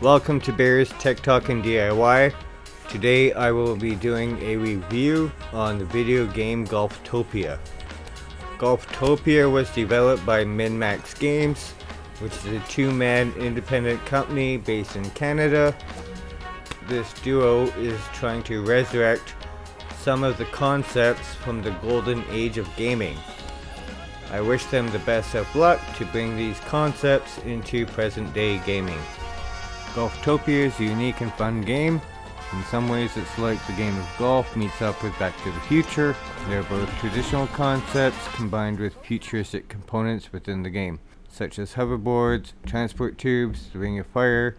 Welcome to Bear's Tech Talk and DIY. Today I will be doing a review on the video game Golftopia. Golftopia was developed by MinMax Games, which is a two-man independent company based in Canada. This duo is trying to resurrect some of the concepts from the golden age of gaming. I wish them the best of luck to bring these concepts into present-day gaming. Golftopia is a unique and fun game. In some ways it's like the game of golf meets up with Back to the Future. They are both traditional concepts combined with futuristic components within the game, such as hoverboards, transport tubes, the Ring of Fire,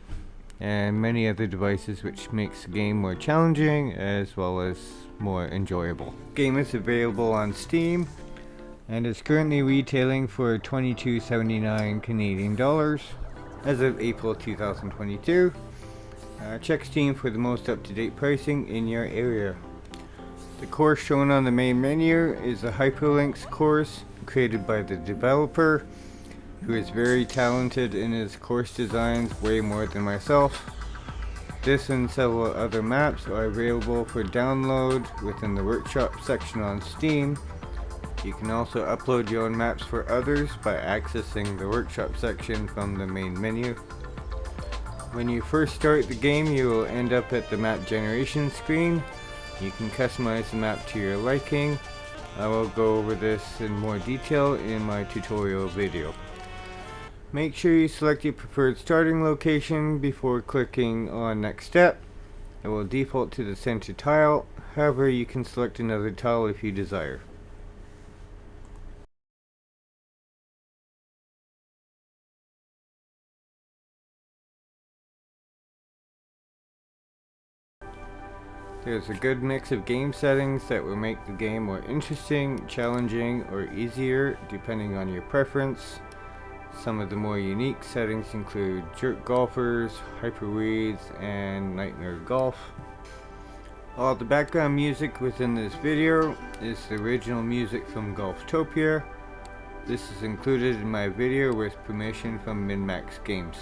and many other devices, which makes the game more challenging as well as more enjoyable. The game is available on Steam and is currently retailing for $22.79 Canadian dollars as of April 2022. Check Steam for the most up-to-date pricing in your area. The course shown on the main menu is a Hyperlinks course created by the developer, who is very talented in his course designs, way more than myself. This and several other maps are available for download within the workshop section on Steam. You can also upload your own maps for others by accessing the workshop section from the main menu. When you first start the game, you will end up at the map generation screen. You can customize the map to your liking. I will go over this in more detail in my tutorial video. Make sure you select your preferred starting location before clicking on next step. It will default to the center tile, however you can select another tile if you desire. There's a good mix of game settings that will make the game more interesting, challenging, or easier depending on your preference. Some of the more unique settings include Jerk Golfers, Hyper Weeds, and Nightmare Golf. All the background music within this video is the original music from Golftopia. This is included in my video with permission from MinMax Games.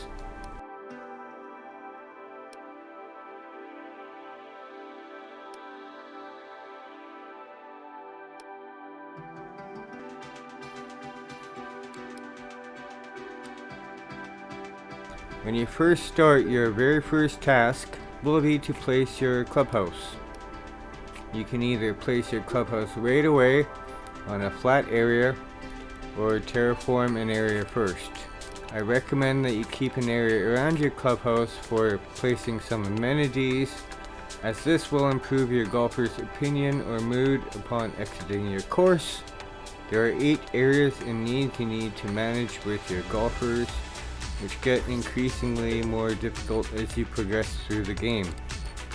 When you first start, your very first task will be to place your clubhouse. You can either place your clubhouse right away on a flat area or terraform an area first. I recommend that you keep an area around your clubhouse for placing some amenities, as this will improve your golfer's opinion or mood upon exiting your course. There are 8 areas and needs you need to manage with your golfers, which get increasingly more difficult as you progress through the game.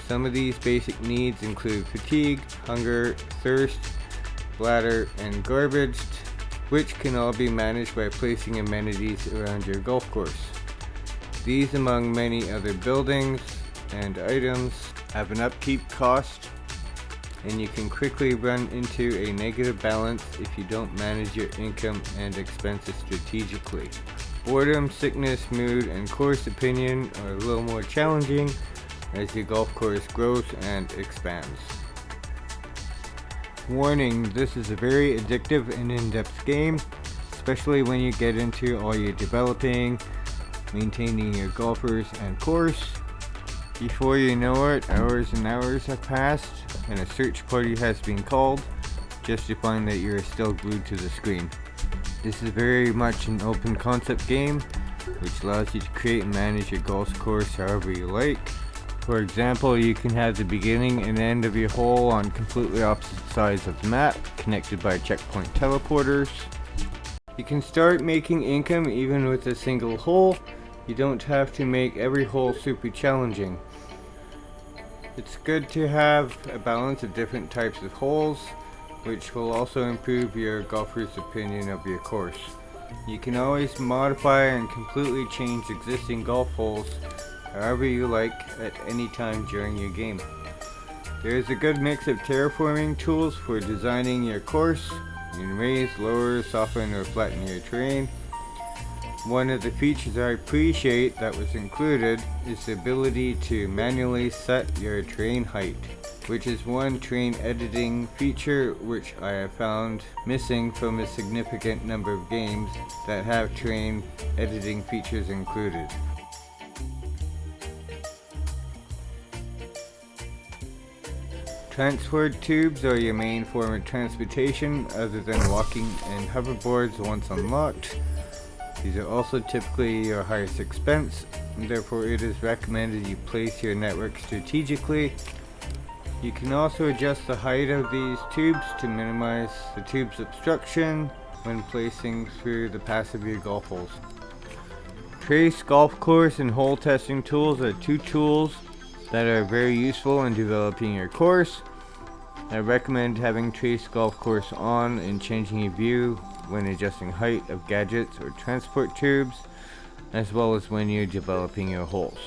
Some of these basic needs include fatigue, hunger, thirst, bladder, and garbage, which can all be managed by placing amenities around your golf course. These, among many other buildings and items, have an upkeep cost, and you can quickly run into a negative balance if you don't manage your income and expenses strategically. Boredom, sickness, mood, and course opinion are a little more challenging as your golf course grows and expands. Warning, this is a very addictive and in-depth game, especially when you get into all your developing, maintaining your golfers and course. Before you know it, hours and hours have passed and a search party has been called just to find that you are still glued to the screen. This is very much an open concept game, which allows you to create and manage your golf course however you like. For example, you can have the beginning and end of your hole on completely opposite sides of the map, connected by checkpoint teleporters. You can start making income even with a single hole. You don't have to make every hole super challenging. It's good to have a balance of different types of holes, which will also improve your golfer's opinion of your course. You can always modify and completely change existing golf holes however you like at any time during your game. There is a good mix of terraforming tools for designing your course. You can raise, lower, soften, or flatten your terrain. One of the features I appreciate that was included is the ability to manually set your terrain height, which is one terrain editing feature which I have found missing from a significant number of games that have terrain editing features included. Transport tubes are your main form of transportation other than walking and hoverboards once unlocked. These are also typically your highest expense, and therefore it is recommended you place your network strategically. You can also adjust the height of these tubes to minimize the tube's obstruction when placing through the pass of your golf holes. Trace golf course and hole testing tools are two tools that are very useful in developing your course. I recommend having Trace golf course on and changing your view when adjusting height of gadgets or transport tubes, as well as when you're developing your holes.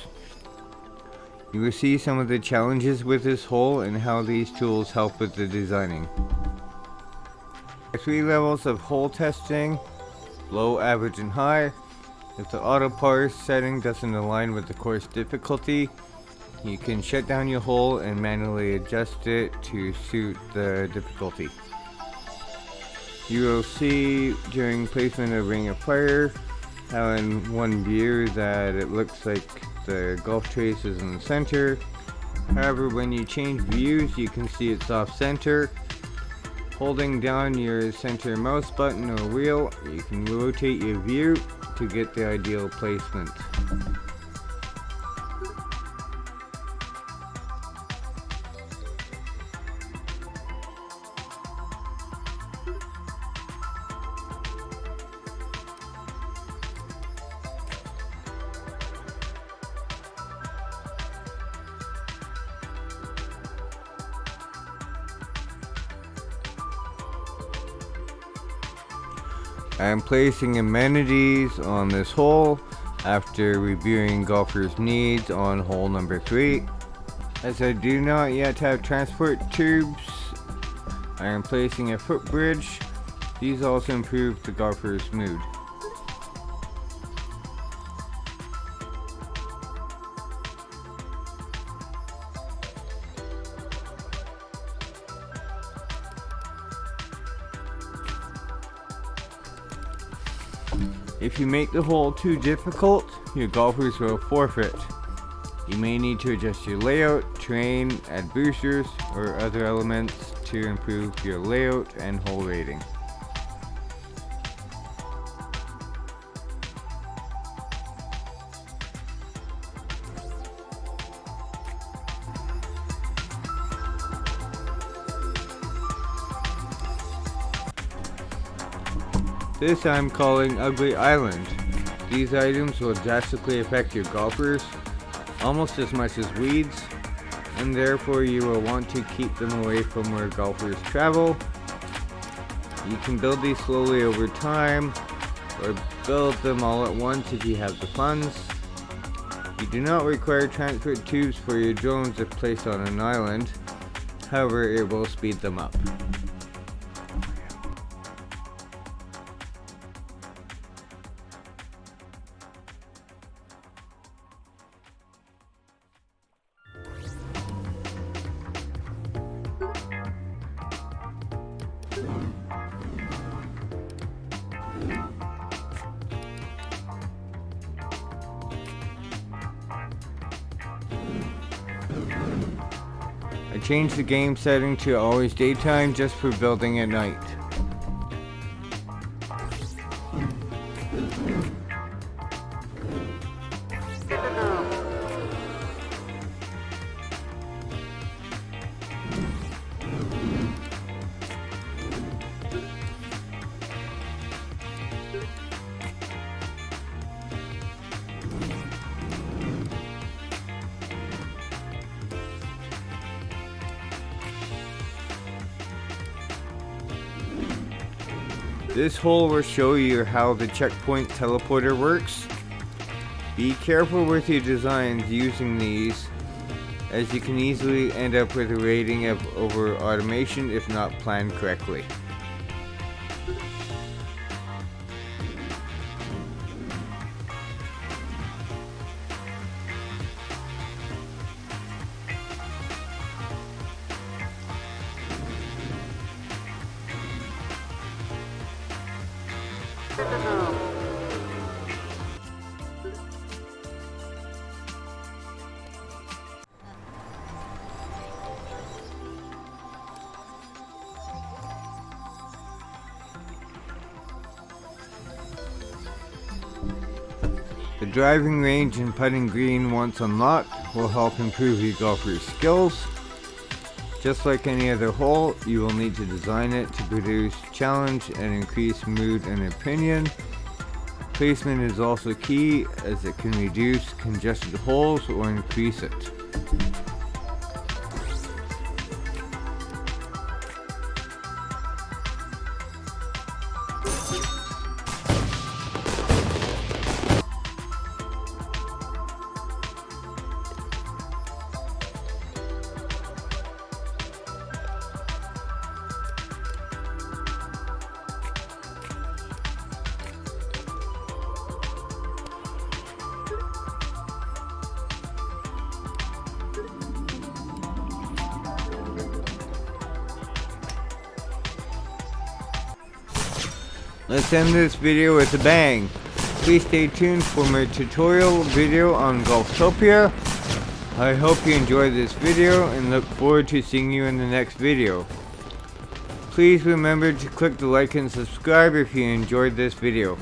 You will see some of the challenges with this hole and how these tools help with the designing. There are 3 levels of hole testing: low, average, and high. If the auto parse setting doesn't align with the course difficulty, you can shut down your hole and manually adjust it to suit the difficulty. You will see during placement of Ring of Fire how in one view that it looks like the golf trace is in the center. However, when you change views, you can see it's off center. Holding down your center mouse button or wheel, you can rotate your view to get the ideal placement. I am placing amenities on this hole after reviewing golfers' needs on hole number 3. As I do not yet have transport tubes, I am placing a footbridge. These also improve the golfer's mood. If you make the hole too difficult, your golfers will forfeit. You may need to adjust your layout, terrain, add boosters, or other elements to improve your layout and hole rating. This I'm calling Ugly Island. These items will drastically affect your golfers, almost as much as weeds, and therefore you will want to keep them away from where golfers travel. You can build these slowly over time, or build them all at once if you have the funds. You do not require transport tubes for your drones if placed on an island, however it will speed them up. I changed the game setting to always daytime just for building at night. This hole will show you how the checkpoint teleporter works. Be careful with your designs using these, as you can easily end up with a rating of over automation if not planned correctly. driving range and putting green once unlocked will help improve your golfer's skills. Just like any other hole, you will need to design it to produce challenge and increase mood and opinion. Placement is also key as it can reduce congested holes or increase it. Let's end this video with a bang. Please stay tuned for my tutorial video on Golftopia. I hope you enjoyed this video and look forward to seeing you in the next video. Please remember to click the like and subscribe if you enjoyed this video.